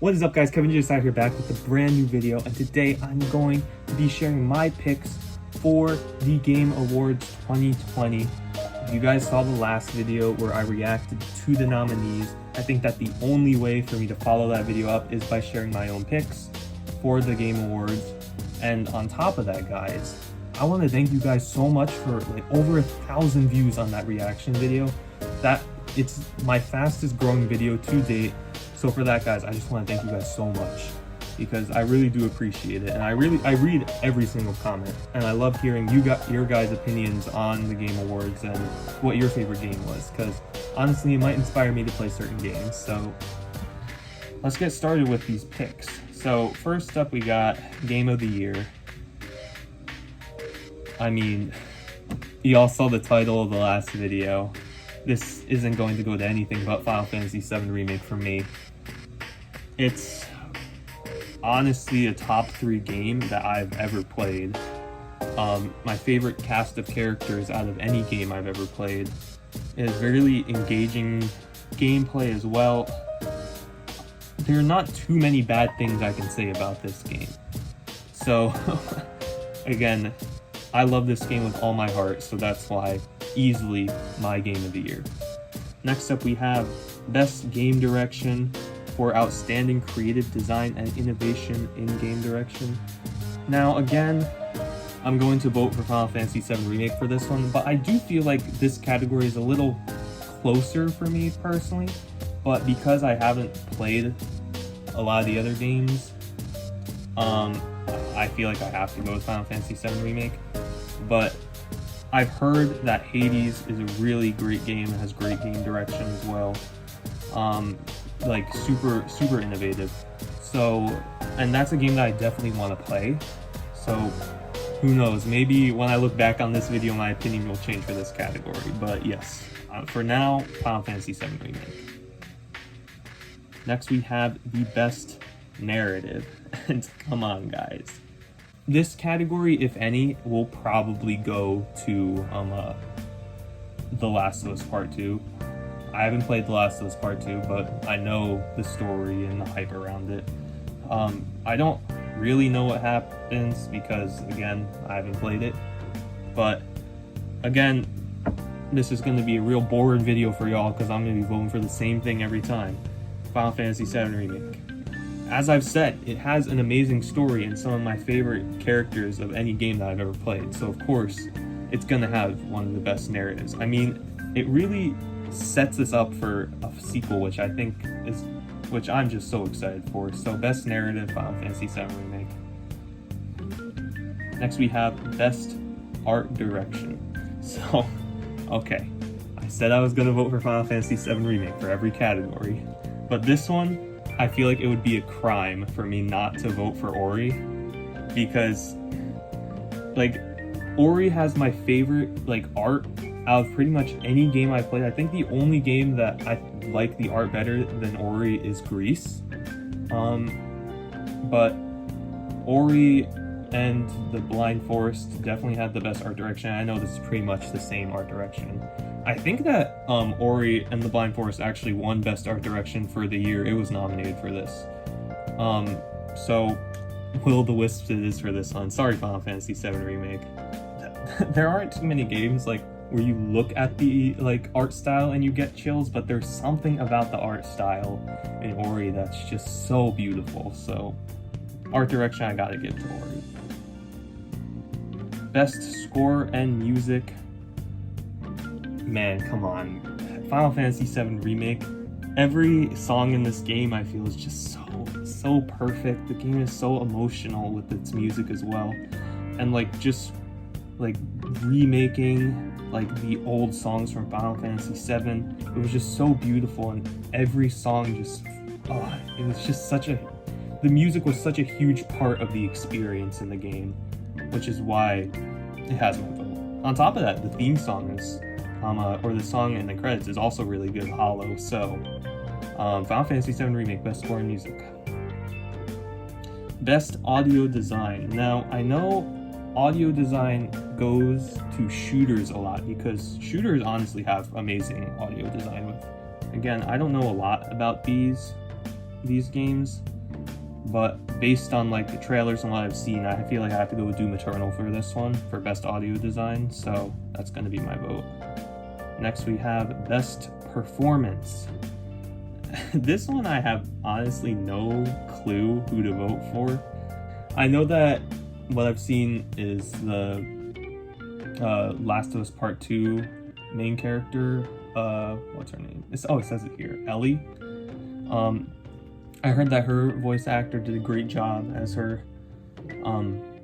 What is up guys, KevinJSI here back with a brand new video, and today I'm going to be sharing my picks for the Game Awards 2020. If you guys saw the last video where I reacted to the nominees, I think that the only way for me to follow that video up is by sharing my own picks for the Game Awards. And on top of that guys, I want to thank you guys so much for like over 1,000 views on that reaction video. It's my fastest growing video to date. So for that guys, I just want to thank you guys so much because I really do appreciate it, and I read every single comment, and I love hearing your guys' opinions on the Game Awards and what your favorite game was, because honestly it might inspire me to play certain games. So let's get started with these picks. So first up we got Game of the Year. I mean, y'all saw the title of the last video. This isn't going to go to anything but Final Fantasy VII Remake for me. It's honestly a top 3 game that I've ever played. My favorite cast of characters out of any game I've ever played. It is really engaging gameplay as well. There are not too many bad things I can say about this game. So, again, I love this game with all my heart, so that's why easily my Game of the Year. Next up we have Best Game Direction for Outstanding Creative Design and Innovation in Game Direction. Now again, I'm going to vote for Final Fantasy VII Remake for this one, but I do feel like this category is a little closer for me personally, but because I haven't played a lot of the other games, I feel like I have to go with Final Fantasy VII Remake. But I've heard that Hades is a really great game and has great game direction as well. Like super innovative. So, and that's a game that I definitely want to play. So who knows, maybe when I look back on this video my opinion will change for this category. But yes, for now, Final Fantasy VII Remake. Next we have the Best Narrative. And come on guys, this category, if any, will probably go to The Last of Us Part 2. I haven't played The Last of Us Part 2, but I know the story and the hype around it. I don't really know what happens because, again, I haven't played it. But, again, this is going to be a real boring video for y'all because I'm going to be voting for the same thing every time. Final Fantasy VII Remake. As I've said, it has an amazing story and some of my favorite characters of any game that I've ever played. So, of course, it's going to have one of the best narratives. I mean, it really sets us up for a sequel, which I'm just so excited for. So Best Narrative, Final Fantasy VII Remake. Next we have Best Art Direction. So, okay, I said I was gonna vote for Final Fantasy VII Remake for every category, but this one, I feel like it would be a crime for me not to vote for Ori, because like Ori has my favorite like art out of pretty much any game I played. I think the only game that I like the art better than Ori is Grease. But Ori and the Blind Forest definitely had the best art direction. I know this is pretty much the same art direction. I think that Ori and the Blind Forest actually won Best Art Direction for the year it was nominated for this. So Will the Wisps it is for this one. Sorry Final Fantasy VII Remake. There aren't too many games like where you look at the like art style and you get chills, but there's something about the art style in Ori that's just so beautiful. So art direction, I gotta give to Ori. Best Score and Music. Man, come on. Final Fantasy VII Remake. Every song in this game I feel is just so perfect. The game is so emotional with its music as well. And like just like remaking like the old songs from Final Fantasy VII. It was just so beautiful, and every song just, it was just the music was such a huge part of the experience in the game, which is why it has my vote. On top of that, the theme song is, or the song in the credits is also really good, Hollow. So, Final Fantasy VII Remake, Best Score and Music. Best Audio Design. Now, I know audio design goes to shooters a lot because shooters honestly have amazing audio design. Again, I don't know a lot about these, these games, but based on like the trailers and what I've seen, I feel like I have to go with Doom Eternal for this one for best audio design, so that's going to be my vote. Next we have best performance. This one I have honestly no clue who to vote for. I know that what I've seen is the Last of Us Part 2 main character, what's her name? It says it here, Ellie. I heard that her voice actor did a great job as her,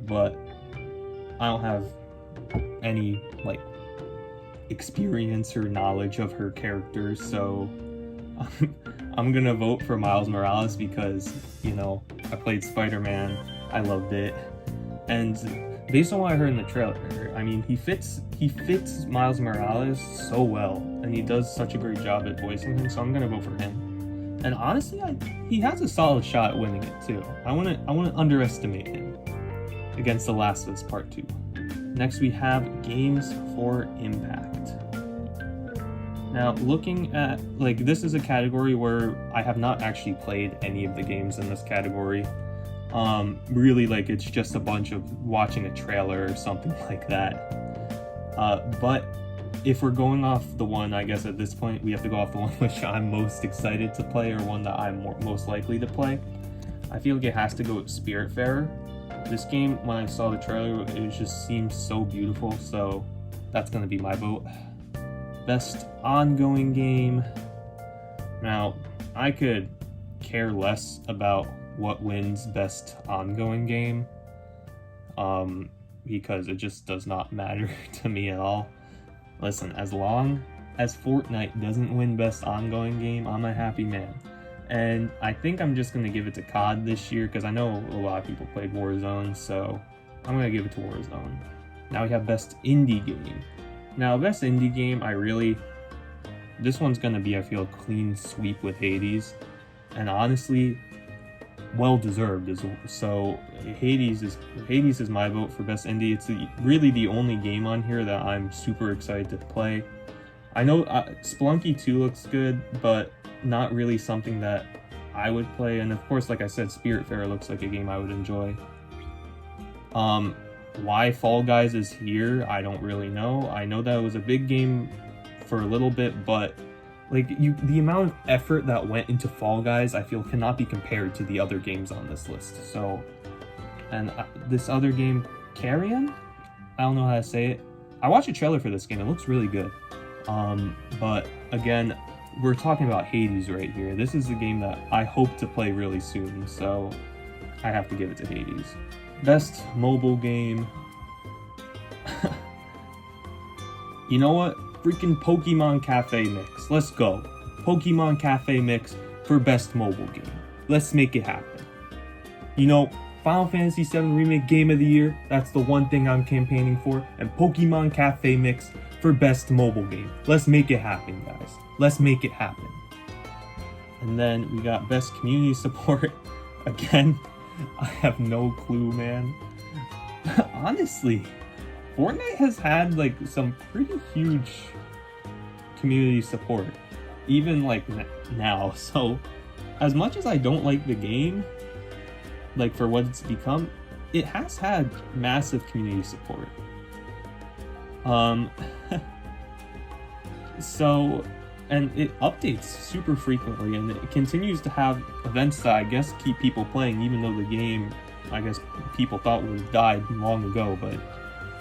but I don't have any like experience or knowledge of her character, so I'm gonna vote for Miles Morales because, you know, I played Spider-Man, I loved it, and based on what I heard in the trailer, I mean, he fits Miles Morales so well, and he does such a great job at voicing him, so I'm gonna vote for him. And honestly, he has a solid shot at winning it too. I wanna underestimate him against The Last of Us Part 2. Next we have Games for Impact. Now, looking at, like, this is a category where I have not actually played any of the games in this category. Really, like, it's just a bunch of watching a trailer or something like that. But if we're going off the one, I guess at this point, we have to go off the one which I'm most excited to play, or one that I'm most likely to play. I feel like it has to go with Spiritfarer. This game, when I saw the trailer, it just seems so beautiful, so that's going to be my vote. Best ongoing game. Now, I could care less about what wins best ongoing game, because it just does not matter to me at all. Listen, as long as Fortnite doesn't win best ongoing game, I'm a happy man. And I think I'm just going to give it to COD this year, because I know a lot of people played Warzone, so I'm going to give it to Warzone. Now we have best indie game. Now, best indie game, this one's going to be, I feel, a clean sweep with Hades. And honestly, well deserved. So Hades is my vote for best indie. It's really the only game on here that I'm super excited to play. I know Spelunky 2 looks good, but not really something that I would play. And of course, like I said, Spiritfarer looks like a game I would enjoy. Why Fall Guys is here, I don't really know. I know that it was a big game for a little bit, but like the amount of effort that went into Fall Guys, I feel cannot be compared to the other games on this list. So, and this other game, Carrion? I don't know how to say it. I watched a trailer for this game. It looks really good. But again, we're talking about Hades right here. This is a game that I hope to play really soon, so I have to give it to Hades. Best mobile game. You know what? Freaking Pokemon Cafe Mix. Let's go. Pokemon Cafe Mix for best mobile game. Let's make it happen. You know, Final Fantasy VII Remake Game of the Year, that's the one thing I'm campaigning for. And Pokemon Cafe Mix for best mobile game. Let's make it happen, guys. Let's make it happen. And then we got best community support. Again, I have no clue, man. Honestly, Fortnite has had like some pretty huge community support, even like now. So as much as I don't like the game, like for what it's become, it has had massive community support. So, and it updates super frequently, and it continues to have events that I guess keep people playing, even though the game, I guess people thought would have died long ago, but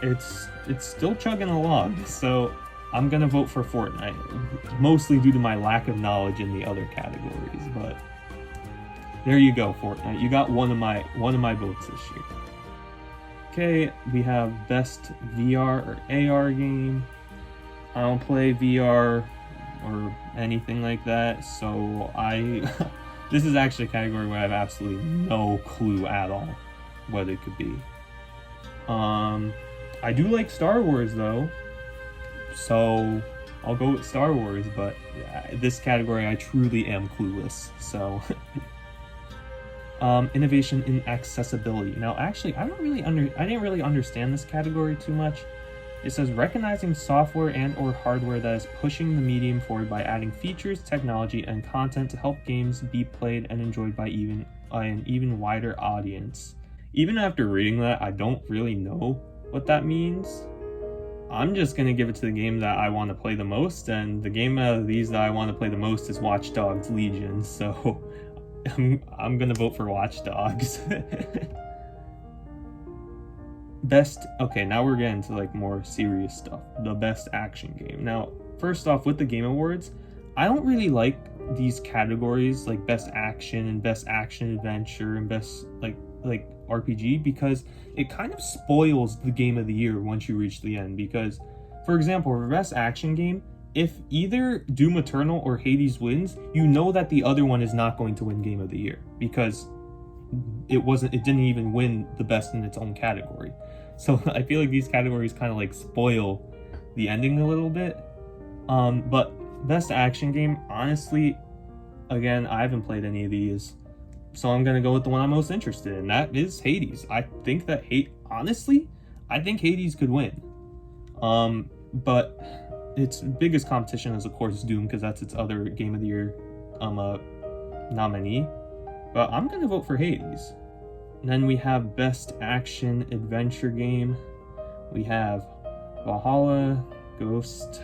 it's still chugging along. So I'm gonna vote for Fortnite, mostly due to my lack of knowledge in the other categories. But there you go, Fortnite. You got one of my votes this year. Okay, we have best VR or AR game. I don't play VR or anything like that, so this is actually a category where I have absolutely no clue at all what it could be. I do like Star Wars though, so I'll go with Star Wars, but this category I truly am clueless, so innovation in accessibility. Now actually I didn't really understand this category too much. It says recognizing software and or hardware that is pushing the medium forward by adding features, technology, and content to help games be played and enjoyed by an even wider audience. Even after reading that, I don't really know what that means. I'm just gonna give it to the game that I want to play the most, and the game out of these that I want to play the most is Watch Dogs Legion, so I'm gonna vote for Watch Dogs. Okay, now we're getting to like more serious stuff. The best action game. Now, first off, with the Game Awards, I don't really like these categories like best action and best action adventure and best like RPG, because it kind of spoils the game of the year once you reach the end. Because, for example, for best action game, if either Doom Eternal or Hades wins, you know that the other one is not going to win game of the year because it didn't even win the best in its own category. So I feel like these categories kind of like spoil the ending a little bit. But best action game, honestly, again, I haven't played any of these, so I'm gonna go with the one I'm most interested in. That is Hades. I think that I think Hades could win. But its biggest competition is of course Doom, because that's its other Game of the Year nominee. But I'm gonna vote for Hades. And then we have best action adventure game. We have Valhalla, Ghost,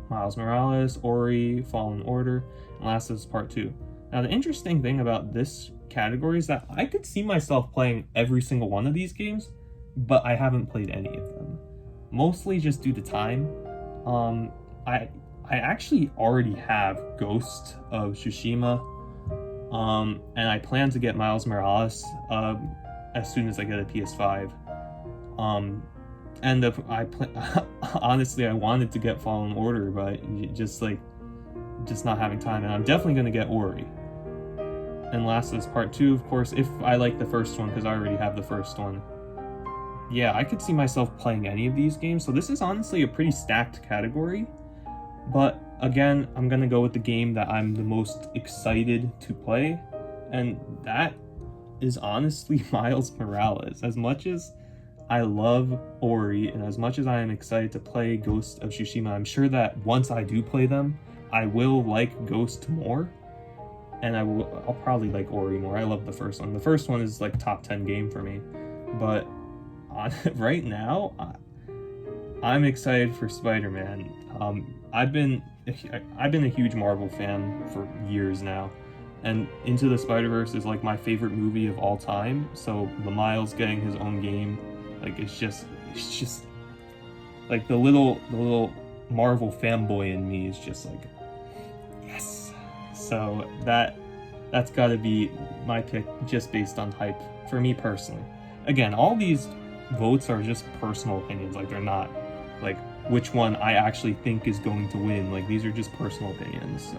Miles Morales, Ori, Fallen Order, and Last of Us Part 2. Now the interesting thing about this category is that I could see myself playing every single one of these games, but I haven't played any of them. Mostly just due to time. I actually already have Ghost of Tsushima, and I plan to get Miles Morales as soon as I get a PS5. Honestly, I wanted to get Fallen Order, but just not having time, and I'm definitely gonna get Ori. And Last of Us Part 2, of course, if I like the first one, because I already have the first one. Yeah, I could see myself playing any of these games, so this is honestly a pretty stacked category. But again, I'm gonna go with the game that I'm the most excited to play, and that is honestly Miles Morales. As much as I love Ori, and as much as I am excited to play Ghost of Tsushima, I'm sure that once I do play them, I will like Ghost more, and I'll probably like Ori more. I love the first one. The first one is like top 10 game for me, but right now, I'm excited for Spider-Man. I've been a huge Marvel fan for years now, and Into the Spider-Verse is like my favorite movie of all time. So the Miles getting his own game, like it's just like the little Marvel fanboy in me is just like, yes. So that's got to be my pick, just based on hype for me personally. Again, all these votes are just personal opinions. Like, they're not like which one I actually think is going to win. Like, these are just personal opinions. So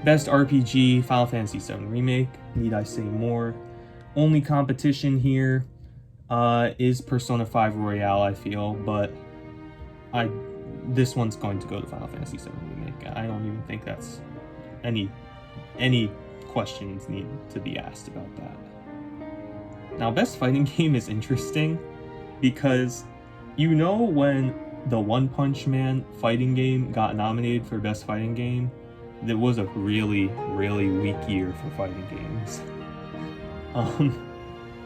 best RPG, Final Fantasy VII Remake. Need I say more? Only competition here is Persona 5 Royale, I feel, but this one's going to go to Final Fantasy VII Remake. I don't even think that's any questions need to be asked about that. Now, best fighting game is interesting because when the One Punch Man fighting game got nominated for best fighting game, it was a really, really weak year for fighting games.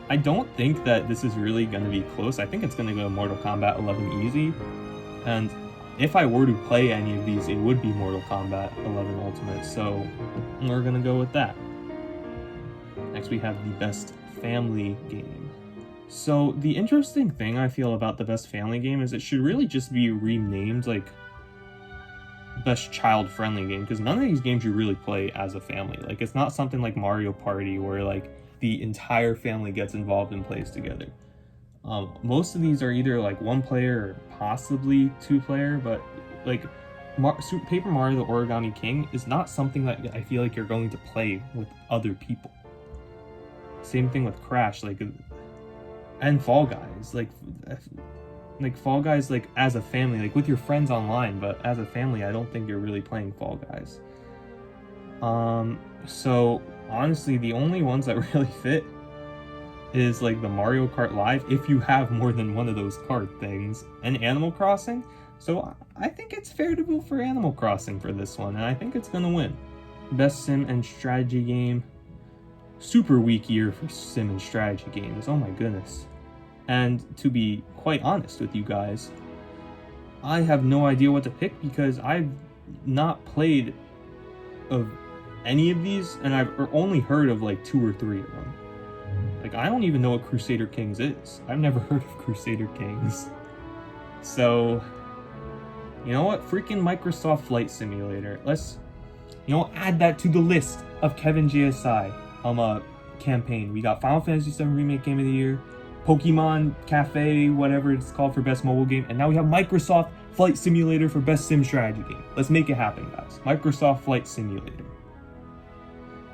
I don't think that this is really going to be close. I think it's going to go to Mortal Kombat 11 easy, and if I were to play any of these, it would be Mortal Kombat 11 Ultimate, so we're going to go with that. Next, we have the best family game. So the interesting thing I feel about the best family game is it should really just be renamed like best child-friendly game, because none of these games you really play as a family. Like, it's not something like Mario Party where like the entire family gets involved and plays together. Most of these are either like one player or possibly two player, but like Paper Mario the Origami King is not something that I feel like you're going to play with other people. Same thing with Crash, and Fall Guys, like Fall Guys, like as a family, like with your friends online, but as a family, I don't think you're really playing Fall Guys. So honestly, the only ones that really fit is like the Mario Kart Live, if you have more than one of those kart things, and Animal Crossing. So I think it's fair to vote for Animal Crossing for this one, and I think it's gonna win. Best sim and strategy game. Super weak year for sim and strategy games, oh my goodness. And to be quite honest with you guys, I have no idea what to pick because I've not played of any of these, and I've only heard of like 2 or 3 of them. Like, I don't even know what Crusader Kings is. I've never heard of Crusader Kings. So, you know what? Freaking Microsoft Flight Simulator. Let's, add that to the list of KevinJSI campaign. We got Final Fantasy VII Remake Game of the Year, Pokemon Cafe, whatever it's called, for Best Mobile Game, and now we have Microsoft Flight Simulator for Best Sim Strategy Game. Let's make it happen, guys. Microsoft Flight Simulator.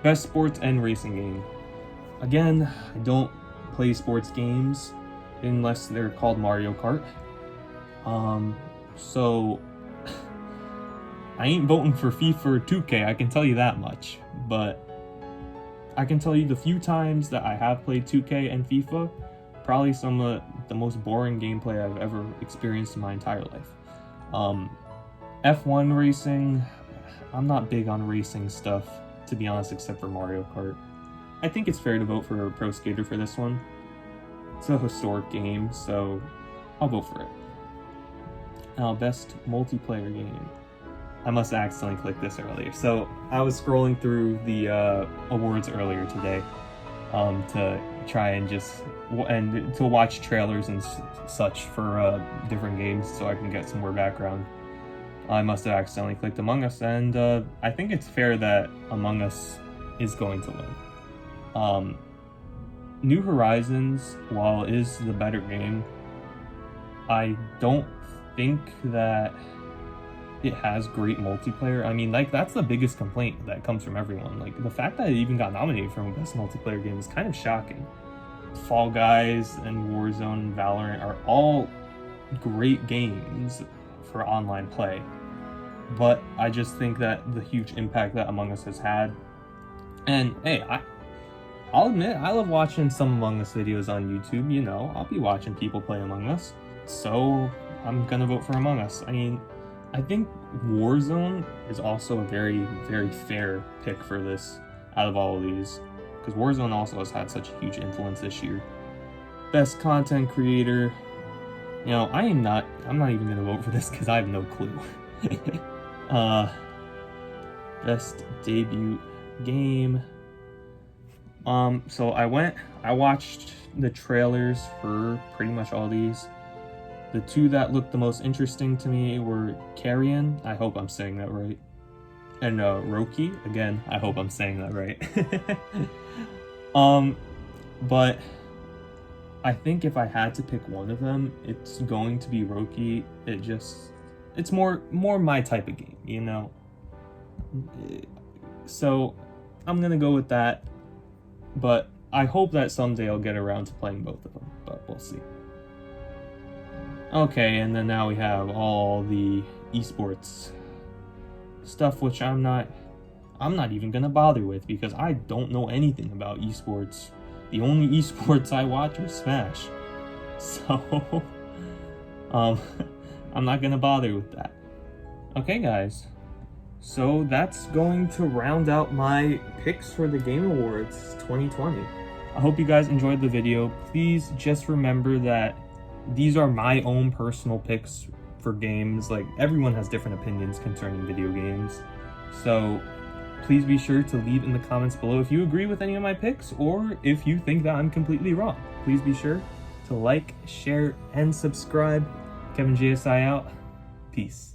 Best Sports and Racing Game. Again, I don't play sports games unless they're called Mario Kart. So I ain't voting for FIFA or 2K, I can tell you that much. But I can tell you the few times that I have played 2K and FIFA, probably some of the most boring gameplay I've ever experienced in my entire life. F1 racing, I'm not big on racing stuff, to be honest, except for Mario Kart. I think it's fair to vote for Pro Skater for this one. It's a historic game, so I'll vote for it. Now, best multiplayer game. I must have accidentally clicked this earlier. So I was scrolling through the awards earlier today to try and to watch trailers and such for different games so I can get some more background. I must have accidentally clicked Among Us, and I think it's fair that Among Us is going to win. New Horizons, while it is the better game, I don't think that it has great multiplayer. I mean, like, that's the biggest complaint that comes from everyone. Like, the fact that it even got nominated for Best Multiplayer Game is kind of shocking. Fall Guys and Warzone and Valorant are all great games for online play. But I just think that the huge impact that Among Us has had, and hey, I'll admit, I love watching some Among Us videos on YouTube, I'll be watching people play Among Us, so I'm gonna vote for Among Us. I mean, I think Warzone is also a very, very fair pick for this out of all of these, because Warzone also has had such a huge influence this year. Best content creator, I'm not even gonna vote for this because I have no clue. Best debut game. So I watched the trailers for pretty much all these. The 2 that looked the most interesting to me were Carrion, I hope I'm saying that right, and Roki, again, I hope I'm saying that right. But I think if I had to pick one of them, it's going to be Roki. It's more my type of game, So I'm gonna go with that, but I hope that someday I'll get around to playing both of them, but we'll see. Okay, and then now we have all the esports stuff, which I'm not even gonna bother with because I don't know anything about esports. The only esports I watch are Smash, so I'm not gonna bother with that. Okay, guys, so that's going to round out my picks for the Game Awards 2020. I hope you guys enjoyed the video. Please just remember that these are my own personal picks for games. Like, everyone has different opinions concerning video games, so please be sure to leave in the comments below if you agree with any of my picks or if you think that I'm completely wrong. Please be sure to like, share, and subscribe. KevinJSI out. Peace.